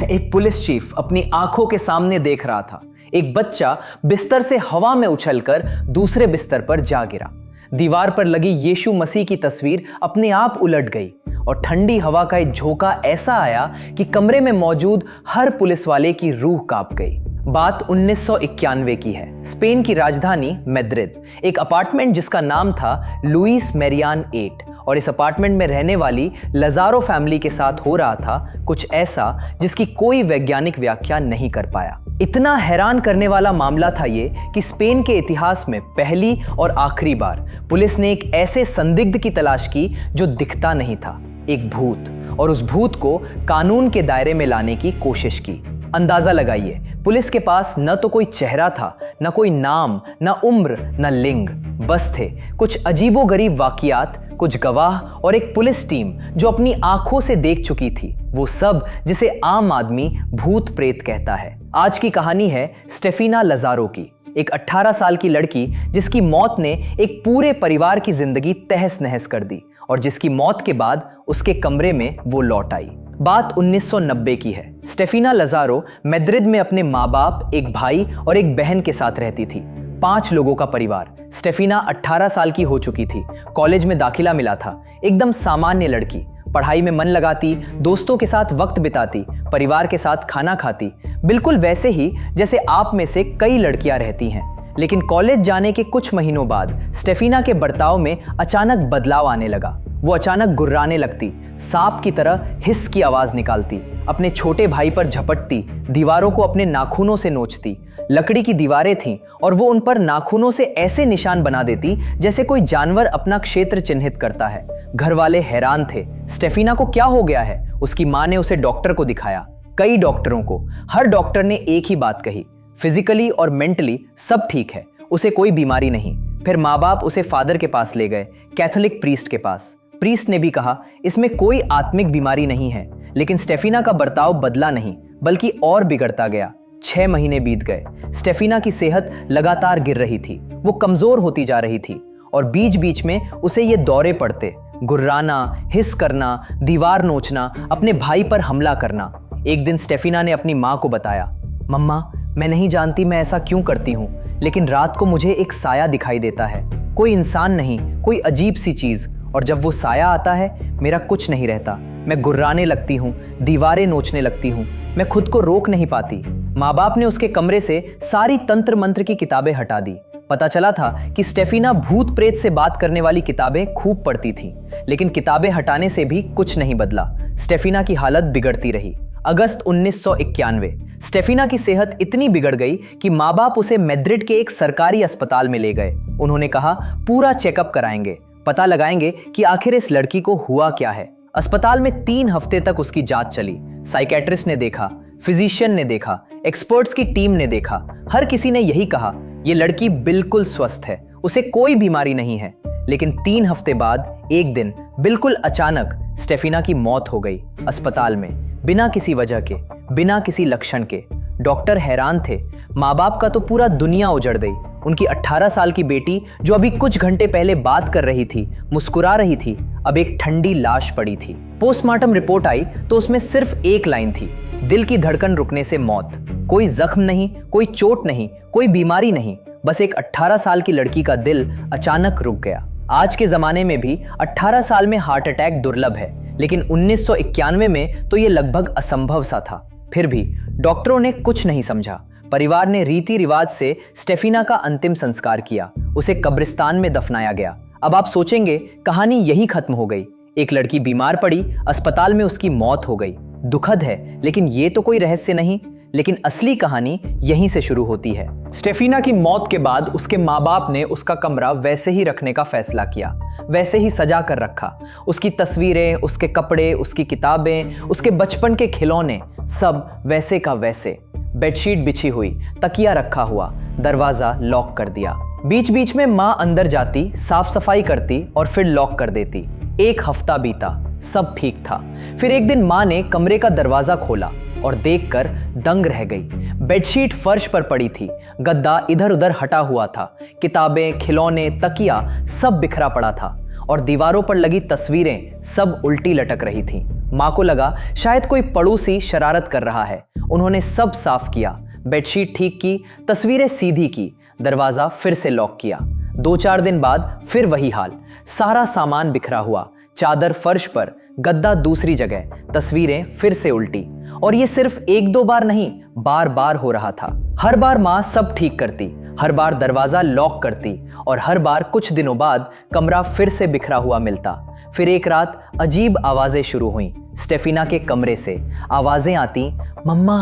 एक police chief अपनी आंखों के सामने देख रहा था। एक बच्चा बिस्तर से हवा में उछलकर दूसरे बिस्तर पर जा गिरा। दीवार पर लगी यीशु मसीह की तस्वीर अपने आप उलट गई और ठंडी हवा का एक झोंका ऐसा आया कि कमरे में मौजूद हर पुलिस वाले की रूह कांप गई। बात 1991 की है। स्पेन की राजधानी मैद्रिद। एक अपार्टमेंट जिसका नाम था लुइस मेरियान 8 और इस अपार्टमेंट में रहने वाली लजारो फैमिली के साथ हो रहा था कुछ ऐसा जिसकी कोई वैज्ञानिक व्याख्या नहीं कर पाया। इतना हैरान करने वाला मामला था ये कि स्पेन के इतिहास में पहली और आखिरी बार पुलिस ने एक ऐसे संदिग्ध की तलाश की जो दिखता नहीं था, एक भूत, और उस भूत को कानून के दायरे में लाने की कोशिश की। अंदाजा लगाइए, पुलिस के पास न तो कोई चेहरा था, न कोई नाम, न उम्र, न लिंग, बस थे कुछ अजीबोगरीब वाकियात, कुछ गवाह और एक पुलिस टीम जो अपनी आंखों से देख चुकी थी वो सब जिसे आम आदमी भूत प्रेत कहता है। आज की कहानी है स्टेफिना लजारो की, एक 18 साल की लड़की जिसकी मौत ने एक पूरे परिवार की जिंदगी तहस नहस कर दी और जिसकी मौत के बाद उसके कमरे में वो लौट आई। बात 1990 की है। स्टेफिना लजारो मैद्रिद में अपने माँ बाप, एक भाई और एक बहन के साथ रहती थी। 5 लोगों का परिवार। स्टेफिना 18 साल की हो चुकी थी, कॉलेज में दाखिला मिला था, एकदम सामान्य लड़की, पढ़ाई में मन लगाती, दोस्तों के साथ वक्त बिताती, परिवार के साथ खाना खाती, बिल्कुल वैसे ही जैसे आप में से कई लड़कियां रहती हैं। लेकिन कॉलेज जाने के कुछ महीनों बाद स्टेफिना के बर्ताव में अचानक बदलाव आने लगा। वो अचानक गुर्राने लगती, सांप की तरह हिस की आवाज निकालती, अपने छोटे भाई पर झपटती, दीवारों को अपने नाखूनों से नोचती। लकड़ी की दीवारें थीं और वो उन पर नाखूनों से ऐसे निशान बना देती जैसे कोई जानवर अपना क्षेत्र चिन्हित करता है। घर वाले हैरान थे, स्टेफिना को क्या हो गया है? उसकी माँ ने उसे डॉक्टर को दिखाया, कई डॉक्टरों को। हर डॉक्टर ने एक ही बात कही, फिजिकली और मेंटली सब ठीक है, उसे कोई बीमारी नहीं। फिर माँ बाप उसे फादर के पास ले गए, कैथोलिक प्रीस्ट के पास। प्रीस्ट ने भी कहा इसमें कोई आत्मिक बीमारी नहीं है। लेकिन स्टेफिना का बर्ताव बदला नहीं बल्कि और बिगड़ता गया। 6 महीने बीत गए। स्टेफिना की सेहत लगातार गिर रही थी, वो कमजोर होती जा रही थी और बीच बीच में उसे ये दौरे पड़ते, गुर्राना, हिस करना, दीवार नोचना, अपने भाई पर हमला करना। एक दिन स्टेफिना ने अपनी माँ को बताया, मम्मा मैं नहीं जानती मैं ऐसा क्यों करती हूँ, लेकिन रात को मुझे एक साया दिखाई देता है, कोई इंसान नहीं, कोई अजीब सी चीज, और जब वो साया आता है मेरा कुछ नहीं रहता, मैं गुर्राने लगती हूँ, दीवारें नोचने लगती हूँ, मैं खुद को रोक नहीं पाती। माँ बाप ने उसके कमरे से सारी तंत्र मंत्र की किताबें हटा दी। पता चला था कि स्टेफिना भूत प्रेत से बात करने वाली किताबें खूब पढ़ती थी, लेकिन किताबें हटाने से भी कुछ नहीं बदला। स्टेफिना की हालत बिगड़ती रही। अगस्त 1991, स्टेफिना की सेहत इतनी बिगड़ गई कि माँ बाप उसे मैद्रिड के एक सरकारी अस्पताल में ले गए। उन्होंने कहा पूरा चेकअप कराएंगे, पता लगाएंगे कि आखिर इस लड़की को हुआ क्या है। अस्पताल में 3 हफ्ते तक उसकी जांच चली। साइकेट्रिस्ट ने देखा, फिजिशियन ने देखा, एक्सपर्ट्स की टीम ने देखा। हर किसी ने यही कहा ये लड़की बिल्कुल स्वस्थ है, उसे कोई बीमारी नहीं है। लेकिन 3 हफ्ते बाद एक दिन बिल्कुल अचानक स्टेफिना की मौत हो गई, अस्पताल में, बिना किसी वजह के, बिना किसी लक्षण के। डॉक्टर हैरान थे। माँ बाप का तो पूरा दुनिया उजड़ गई। उनकी 18 साल की बेटी जो अभी कुछ घंटे पहले बात कर रही थी, मुस्कुरा रही थी, अब एक ठंडी लाश पड़ी थी। पोस्टमार्टम रिपोर्ट आई तो उसमें सिर्फ एक लाइन थी, दिल की धड़कन रुकने से मौत। कोई जख्म नहीं, कोई चोट नहीं, कोई बीमारी नहीं, बस एक 18 साल की लड़की का दिल अचानक रुक गया। आज के जमाने में भी 18 साल में हार्ट अटैक दुर्लभ है, लेकिन 1991 में तो ये लगभग असंभव सा था। फिर भी डॉक्टरों ने कुछ नहीं समझा। परिवार ने रीति रिवाज से स्टेफिना का अंतिम संस्कार किया, उसे कब्रिस्तान में दफनाया गया। अब आप सोचेंगे कहानी यही खत्म हो गई। एक लड़की बीमार पड़ी, अस्पताल में उसकी मौत हो गई। दुखद है, लेकिन ये तो कोई रहस्य नहीं। लेकिन असली कहानी यहीं से शुरू होती है। स्टेफिना की मौत के बाद उसके माँ बाप ने उसका कमरा वैसे ही रखने का फैसला किया, वैसे ही सजा कर रखा। उसकी तस्वीरें, उसके कपड़े, उसकी किताबें, उसके बचपन के खिलौने, सब वैसे का वैसे। बेडशीट बिछी हुई, तकिया रखा हुआ, दरवाजा लॉक कर दिया। बीच बीच में माँ अंदर जाती, साफ सफाई करती और फिर लॉक कर देती। 1 हफ्ता बीता, सब ठीक था। फिर एक दिन माँ ने कमरे का दरवाजा खोला और देखकर दंग रह गई। बेडशीट फर्श पर पड़ी थी, गद्दा इधर उधर हटा हुआ था, किताबें, खिलौने, तकिया सब बिखरा पड़ा था और दीवारों पर लगी तस्वीरें सब उल्टी लटक रही थीं। माँ को लगा शायद कोई पड़ोसी शरारत कर रहा है। उन्होंने सब साफ किया, बेडशीट ठीक की, तस्वीरें सीधी की, दरवाजा फिर से लॉक किया। 2-4 दिन बाद फिर वही हाल, सारा सामान बिखरा हुआ, चादर फर्श पर, गद्दा दूसरी जगह, तस्वीरें फिर से उल्टी। और ये सिर्फ 1-2 बार नहीं, बार बार हो रहा था। हर बार माँ सब ठीक करती, हर बार दरवाजा लॉक करती और हर बार कुछ दिनों बाद कमरा फिर से बिखरा हुआ मिलता। फिर एक रात अजीब आवाजें शुरू हुईं। स्टेफिना के कमरे से आवाजें आती, मम्मा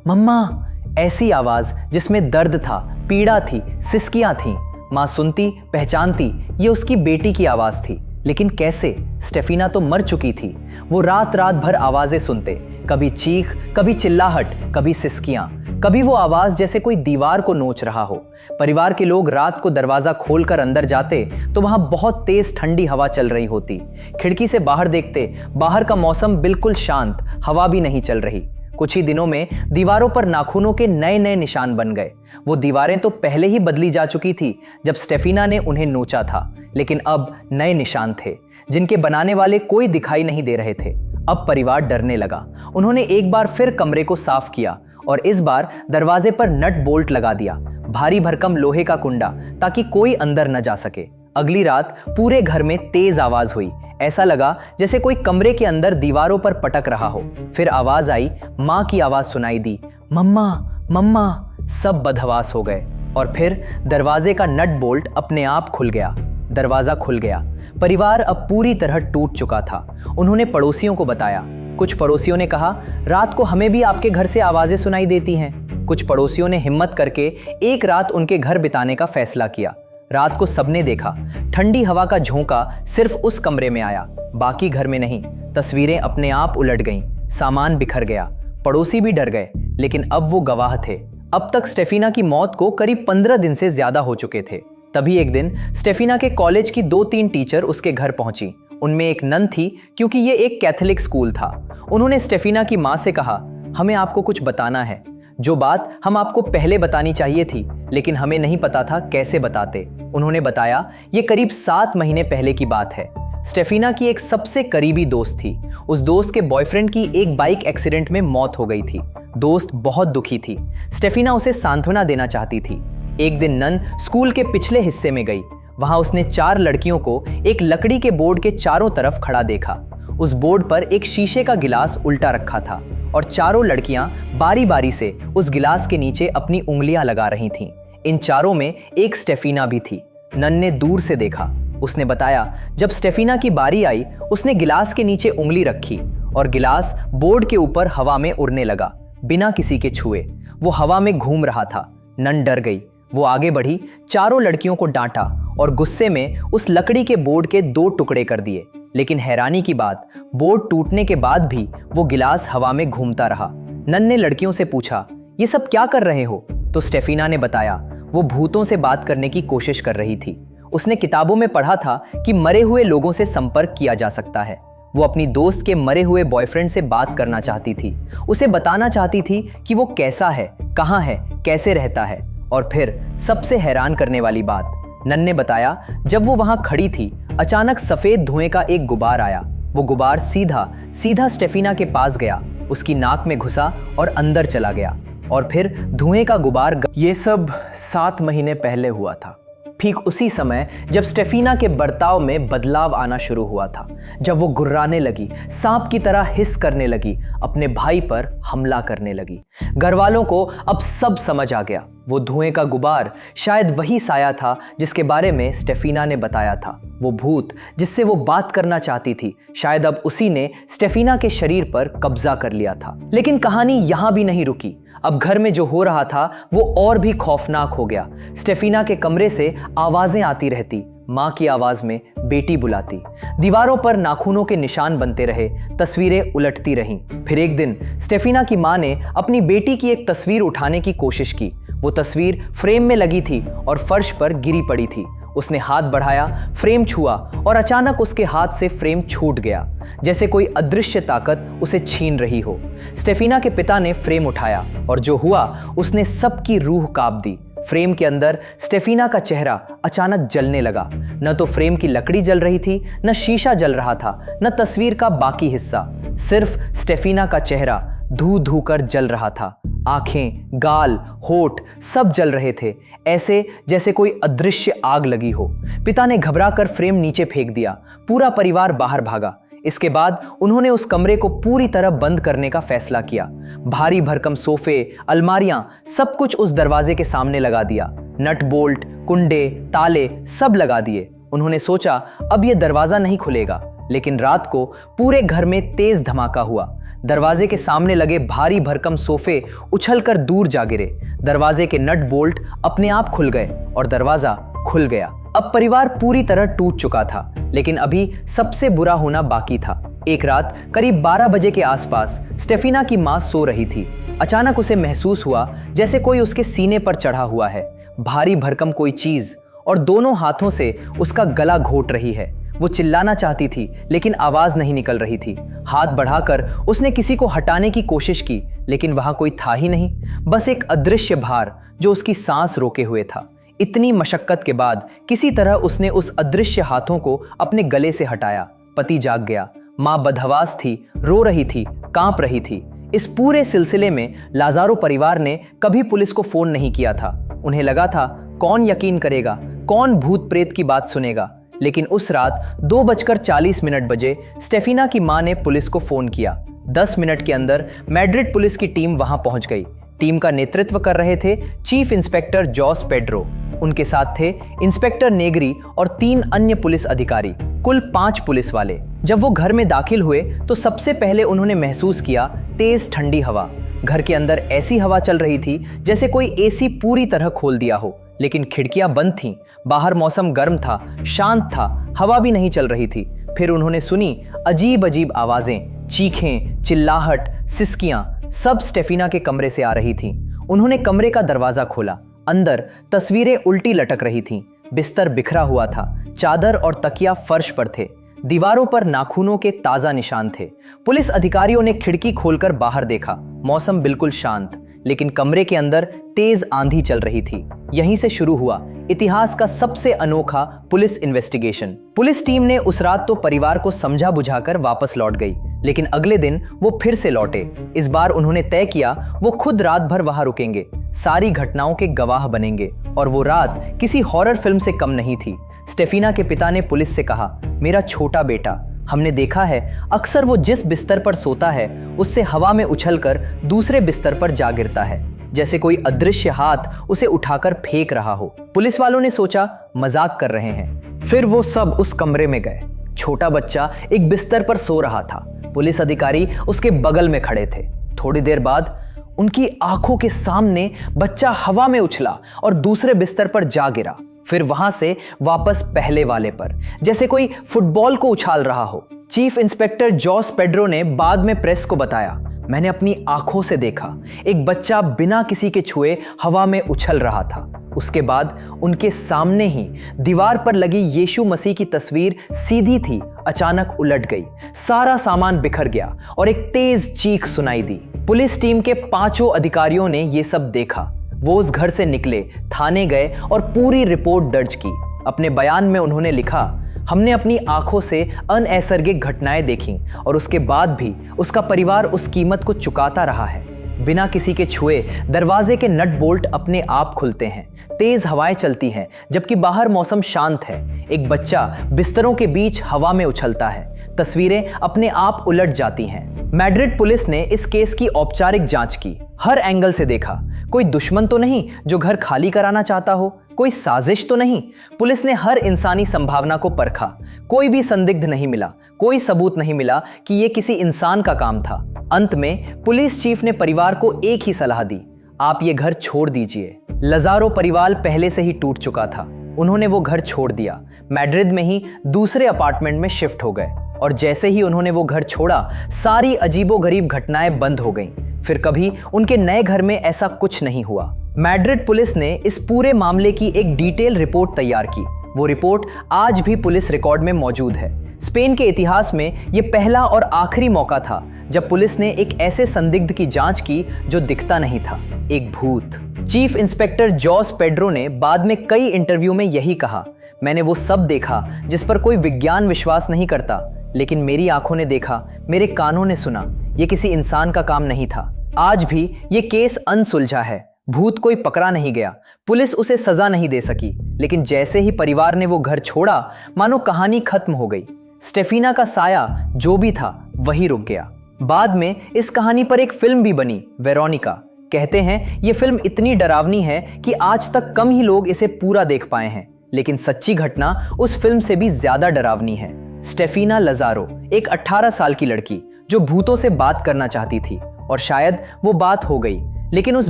मम्मा, ऐसी आवाज जिसमें दर्द था, पीड़ा थी, सिसकियां थीं। माँ सुनती, पहचानती, ये उसकी बेटी की आवाज थी। लेकिन कैसे? स्टेफिना तो मर चुकी थी। वो रात रात भर आवाजें सुनते, कभी चीख, कभी चिल्लाहट, कभी सिसकियां, कभी वो आवाज जैसे कोई दीवार को नोच रहा हो। परिवार के लोग रात को दरवाजा खोलकर अंदर जाते तो वहां बहुत तेज ठंडी हवा चल रही होती। खिड़की से बाहर देखते, बाहर का मौसम बिल्कुल शांत, हवा भी नहीं चल रही। कुछ ही दिनों में दीवारों पर नाखूनों के नए नए निशान बन गए। वो दीवारें तो पहले ही बदली जा चुकी थी जब स्टेफिना ने उन्हें नोचा था, लेकिन अब नए निशान थे जिनके बनाने वाले कोई दिखाई नहीं दे रहे थे। अब परिवार डरने लगा। उन्होंने एक बार फिर कमरे को साफ किया और इस बार दरवाजे पर नट बोल्ट लगा दिया, भारी भरकम लोहे का कुंडा, ताकि कोई अंदर न जा सके। अगली रात पूरे घर में तेज आवाज हुई। ऐसा लगा जैसे कोई कमरे के अंदर दीवारों पर पटक रहा हो। फिर आवाज आई, माँ की आवाज सुनाई दी, मम्मा मम्मा। सब बदहवास हो गए और फिर दरवाजे का नट बोल्ट अपने आप खुल गया। दरवाजा खुल गया। परिवार अब पूरी तरह टूट चुका था। उन्होंने पड़ोसियों को बताया। कुछ पड़ोसियों ने कहा, रात को हमें भी आपके घर से आवाजें सुनाई देती हैं। कुछ पड़ोसियों ने हिम्मत करके एक रात उनके घर बिताने का फैसला किया। रात को सबने देखा, ठंडी हवा का झोंका सिर्फ उस कमरे में आया, बाकी घर में नहीं। तस्वीरें अपने आप उलट गईं, सामान बिखर गया, पड़ोसी भी डर गए, लेकिन अब वो गवाह थे। अब तक स्टेफिना की मौत को करीब 15 दिन से ज्यादा हो चुके थे। तभी एक दिन स्टेफिना के कॉलेज की 2-3 टीचर उसके घर पहुंची। उनमें एक नन थी, क्योंकि ये एक कैथोलिक स्कूल था। उन्होंने स्टेफिना की माँ से कहा, हमें आपको कुछ बताना है, जो बात हम आपको पहले बतानी चाहिए थी, लेकिन हमें नहीं पता था कैसे बताते। उन्होंने बताया, ये करीब 7 महीने पहले की बात है। स्टेफिना की एक सबसे करीबी दोस्त थी। उस दोस्त के बॉयफ्रेंड की एक बाइक एक्सीडेंट में मौत हो गई थी। दोस्त बहुत दुखी थी। स्टेफिना उसे सांत्वना देना चाहती थी। एक दिन नन स्कूल के पिछले हिस्से में गई। वहां उसने 4 लड़कियों को एक लकड़ी के बोर्ड के चारों तरफ खड़ा देखा। उस बोर्ड पर एक शीशे का गिलास उल्टा रखा था और चारों लड़कियां बारी बारी से उस गिलास के नीचे अपनी उंगलियां लगा रही थीं। इन चारों में एक स्टेफिना भी थी। नन ने दूर से देखा। उसने बताया, जब स्टेफिना की बारी आई, उसने गिलास के नीचे उंगली रखी और गिलास बोर्ड के ऊपर हवा में उड़ने लगा, बिना किसी के छुए। वो हवा में घूम रहा था। नन डर गई। वो आगे बढ़ी, चारों लड़कियों को डांटा और गुस्से में उस लकड़ी के बोर्ड के 2 टुकड़े कर दिए। लेकिन हैरानी की बात, बोर्ड टूटने के बाद भी वो गिलास हवा में घूमता रहा। नन ने लड़कियों से पूछा, ये सब क्या कर रहे हो? तो स्टेफिना ने बताया, वो भूतों से बात करने की कोशिश कर रही थी। उसने किताबों में पढ़ा था कि मरे हुए लोगों से संपर्क किया जा सकता है। वो अपनी दोस्त के मरे हुए बॉयफ्रेंड से बात करना चाहती थी। उसे बताना चाहती थी कि वो कैसा है, कहाँ है, कैसे रहता है। और फिर सबसे हैरान करने वाली बात, नन ने बताया, जब वो वहां खड़ी थी, अचानक सफेद धुएं का एक गुबार आया। वो गुबार सीधा सीधा स्टेफिना के पास गया, उसकी नाक में घुसा और अंदर चला गया। और फिर धुएं का गुबार। ये सब 7 महीने पहले हुआ था, ठीक उसी समय जब स्टेफिना के बर्ताव में बदलाव आना शुरू हुआ था, जब वो गुर्राने लगी, सांप की तरह हिस करने लगी, अपने भाई पर हमला करने लगी। घर वालों को अब सब समझ आ गया। वो धुएं का गुबार शायद वही साया था जिसके बारे में स्टेफिना ने बताया था। वो भूत जिससे वो बात करना चाहती थी, शायद अब उसी ने स्टेफिना के शरीर पर कब्जा कर लिया था। लेकिन कहानी यहां भी नहीं रुकी। अब घर में जो हो रहा था वो और भी खौफनाक हो गया। स्टेफिना के कमरे से आवाजें आती रहती, माँ की आवाज में बेटी बुलाती। दीवारों पर नाखूनों के निशान बनते रहे, तस्वीरें उलटती रहीं। फिर एक दिन स्टेफिना की माँ ने अपनी बेटी की एक तस्वीर उठाने की कोशिश की। वो तस्वीर फ्रेम में लगी थी और फर्श पर गिरी पड़ी थी। उसने हाथ बढ़ाया, फ्रेम छुआ और अचानक उसके हाथ से फ्रेम छूट गया, जैसे कोई अदृश्य ताकत उसे छीन रही हो। स्टेफिना के पिता ने फ्रेम उठाया और जो हुआ उसने सबकी रूह कांप दी। फ्रेम के अंदर स्टेफिना का चेहरा अचानक जलने लगा। न तो फ्रेम की लकड़ी जल रही थी, न शीशा जल रहा था, न तस्वीर का बाकी हिस्सा। सिर्फ स्टेफिना का चेहरा धू धू कर जल रहा था। आंखें, गाल, होठ सब जल रहे थे, ऐसे जैसे कोई अदृश्य आग लगी हो। पिता ने घबराकर फ्रेम नीचे फेंक दिया। पूरा परिवार बाहर भागा। इसके बाद उन्होंने उस कमरे को पूरी तरह बंद करने का फैसला किया। भारी भरकम सोफे, अलमारियां, सब कुछ उस दरवाजे के सामने लगा दिया। नट बोल्ट, कुंडे, ताले सब लगा दिए। उन्होंने सोचा अब यह दरवाजा नहीं खुलेगा, लेकिन रात को पूरे घर में तेज धमाका हुआ। दरवाजे के सामने लगे भारी भरकम सोफे उछलकर दूर जा गिरे। दरवाजे के नट बोल्ट अपने आप खुल गए और दरवाजा खुल गया। अब परिवार पूरी तरह टूट चुका था, लेकिन अभी सबसे बुरा होना बाकी था। एक रात करीब 12 बजे के आसपास स्टेफिना की मां सो रही थी। अचानक उसे महसूस हुआ जैसे कोई उसके सीने पर चढ़ा हुआ है, भारी भरकम कोई चीज, और दोनों हाथों से उसका गला घोंट रही है। वो चिल्लाना चाहती थी, लेकिन आवाज नहीं निकल रही थी। हाथ बढ़ाकर उसने किसी को हटाने की कोशिश की, लेकिन वहां कोई था ही नहीं, बस एक अदृश्य भार जो उसकी सांस रोके हुए था। इतनी मशक्कत के बाद किसी तरह उसने उस अदृश्य हाथों को अपने गले से हटाया। पति जाग गया। मां बदहवास थी, रो रही थी, कांप रही थी। इस पूरे सिलसिले में लाजारो परिवार ने कभी पुलिस को फोन नहीं किया था। उन्हें लगा था कौन यकीन करेगा, कौन भूत प्रेत की बात सुनेगा। लेकिन उस रात 2:40 बजे स्टेफिना की मां ने पुलिस को फोन किया। 10 मिनट के अंदर मैड्रिड पुलिस की टीम वहां पहुंच गई। टीम का नेतृत्व कर रहे थे चीफ इंस्पेक्टर जॉस पेड्रो। उनके साथ थे इंस्पेक्टर नेगरी और 3 अन्य पुलिस अधिकारी, कुल 5 पुलिस वाले। जब वो घर में दाखिल हुए तो सबसे पहले उन्होंने महसूस किया तेज ठंडी हवा। घर के अंदर ऐसी हवा चल रही थी जैसे कोई एसी पूरी तरह खोल दिया हो, लेकिन खिड़कियां बंद थीं। बाहर मौसम गर्म था, शांत था, हवा भी नहीं चल रही थी। फिर उन्होंने सुनी अजीब अजीब आवाजें, चीखें, चिल्लाहट, सिसकियां, सब स्टेफिना के कमरे से आ रही थीं। उन्होंने कमरे का दरवाजा खोला। अंदर तस्वीरें उल्टी लटक रही थीं। बिस्तर बिखरा हुआ था, चादर और तकिया फर्श पर थे। दीवारों पर नाखूनों के ताजा निशान थे। पुलिस अधिकारियों ने खिड़की खोलकर बाहर देखा। मौसम बिल्कुल शांत, लेकिन कमरे के अंदर तेज आंधी चल रही थी। यहीं से शुरू हुआ इतिहास का सबसे अनोखा पुलिस इन्वेस्टिगेशन। पुलिस टीम ने उस रात तो परिवार को समझा बुझाकर वापस लौट गई, लेकिन अगले दिन वो फिर से लौटे। इस बार उन्होंने तय किया वो खुद रात भर वहां रुकेंगे, सारी घटनाओं के गवाह बनेंगे। और वो रात किसी हॉरर फिल्म से कम नहीं थी। स्टेफिना के पिता ने पुलिस से कहा, मेरा छोटा बेटा, हमने देखा है अक्सर वो जिस बिस्तर पर सोता है उससे हवा में उछलकर दूसरे बिस्तर पर जा गिरता है, जैसे कोई अदृश्य हाथ उसे उठाकर फेंक रहा हो। पुलिस वालों ने सोचा मजाक कर रहे हैं। फिर वो सब उस कमरे में गए। छोटा बच्चा एक बिस्तर पर सो रहा था। पुलिस अधिकारी उसके बगल में खड़े थे। थोड़ी देर बाद उनकी आंखों के सामने बच्चा हवा में उछला और दूसरे बिस्तर पर जा गिरा। फिर वहां से वापस पहले वाले पर, जैसे कोई फुटबॉल को उछाल रहा हो। चीफ इंस्पेक्टर जॉस पेड्रो ने बाद में प्रेस को बताया, मैंने अपनी आंखों से देखा एक बच्चा बिना किसी के छुए हवा में उछल रहा था। उसके बाद उनके सामने ही दीवार पर लगी यीशु मसीह की तस्वीर सीधी थी, अचानक उलट गई। सारा सामान बिखर गया और एक तेज चीख सुनाई दी। पुलिस टीम के 5 अधिकारियों ने यह सब देखा। वो उस घर से निकले, थाने गए और पूरी रिपोर्ट दर्ज की। अपने बयान में उन्होंने लिखा, हमने अपनी आंखों से अनैसर्गिक घटनाएं देखी और उसके बाद भी उसका परिवार उस कीमत को चुकाता रहा है। बिना किसी के छुए दरवाजे के नट बोल्ट अपने आप खुलते हैं, तेज हवाएं चलती हैं, जबकि बाहर मौसम शांत है। एक बच्चा बिस्तरों के बीच हवा में उछलता है। तस्वीरें अपने आप उलट जाती हैं। मैड्रिड पुलिस ने इस केस की औपचारिक जांच की, हर एंगल से देखा। कोई दुश्मन तो नहीं जो घर खाली कराना चाहता हो, कोई साजिश तो नहीं। पुलिस ने हर इंसानी संभावना को परखा। कोई भी संदिग्ध नहीं मिला, कोई सबूत नहीं मिला कि यह किसी इंसान का काम था। अंत में पुलिस चीफ ने परिवार को एक ही सलाह दी, आप ये घर छोड़ दीजिए। लाजारो परिवार पहले से ही टूट चुका था। उन्होंने वो घर छोड़ दिया, मैड्रिड में ही दूसरे अपार्टमेंट में शिफ्ट हो गए। और जैसे ही उन्होंने वो घर छोड़ा, सारी अजीबोगरीब घटनाएं बंद हो गईं। फिर कभी उनके नए घर में ऐसा कुछ नहीं हुआ। मैड्रिड पुलिस ने इस पूरे मामले की एक डिटेल रिपोर्ट तैयार की। वो रिपोर्ट आज भी पुलिस रिकॉर्ड में मौजूद है। स्पेन के इतिहास में यह पहला और आखिरी मौका था जब पुलिस ने एक ऐसे संदिग्ध की जांच की जो दिखता नहीं था, एक भूत। चीफ इंस्पेक्टर जॉस पेड्रो ने बाद में कई इंटरव्यू में यही कहा, मैंने वो सब देखा जिस पर कोई विज्ञान विश्वास नहीं करता, लेकिन मेरी आंखों ने देखा, मेरे कानों ने सुना। ये किसी इंसान का काम नहीं था। आज भी ये केस अनसुलझा है। भूत कोई पकड़ा नहीं गया, पुलिस उसे सजा नहीं दे सकी, लेकिन जैसे ही परिवार ने वो घर छोड़ा, मानो कहानी खत्म हो गई। स्टेफिना का साया जो भी था वही रुक गया। बाद में इस कहानी पर एक फिल्म भी बनी, वेरोनिका। कहते हैं ये फिल्म इतनी डरावनी है कि आज तक कम ही लोग इसे पूरा देख पाए हैं, लेकिन सच्ची घटना उस फिल्म से भी ज्यादा डरावनी है। स्टेफिना लजारो एक 18 साल की लड़की जो भूतों से बात करना चाहती थी, और शायद वो बात हो गई, लेकिन उस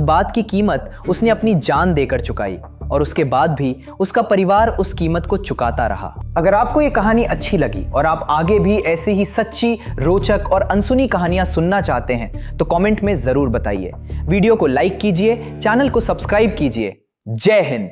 बात की कीमत उसने अपनी जान देकर चुकाई, और उसके बाद भी उसका परिवार उस कीमत को चुकाता रहा। अगर आपको ये कहानी अच्छी लगी और आप आगे भी ऐसी ही सच्ची, रोचक और अनसुनी कहानियां सुनना चाहते हैं तो कमेंट में जरूर बताइए। वीडियो को लाइक कीजिए, चैनल को सब्सक्राइब कीजिए। जय हिंद।